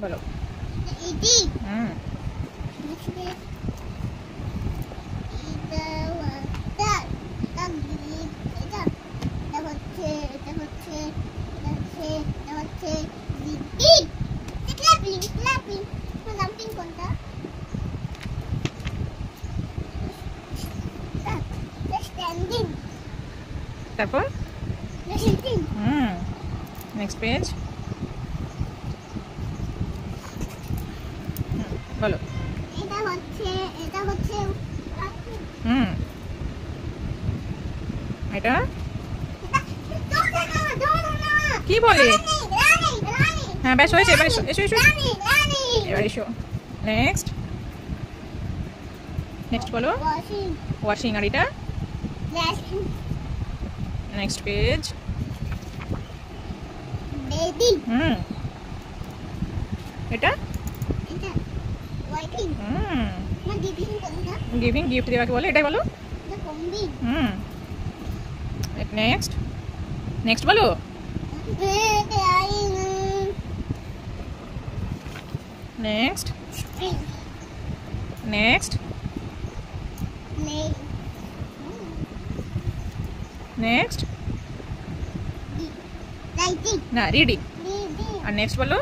বলো। Eating. তারপর next page বলো। এটা কি বলে? হ্যাঁ বেশ হয়েছে, এবার এসো এসো এসো, এবার এসো। নেক্সট নেক্সট বলো। ওয়াশিং। আর এটা নেক্সট পেজ। এটা গিভিং, গিফট দেওয়াকে বলে, এটাই বলো। নেক্সট নেক্সট বলো। নেক্সট নেক্সট নেক্সট না রিডিং। আর নেক্সট বলো।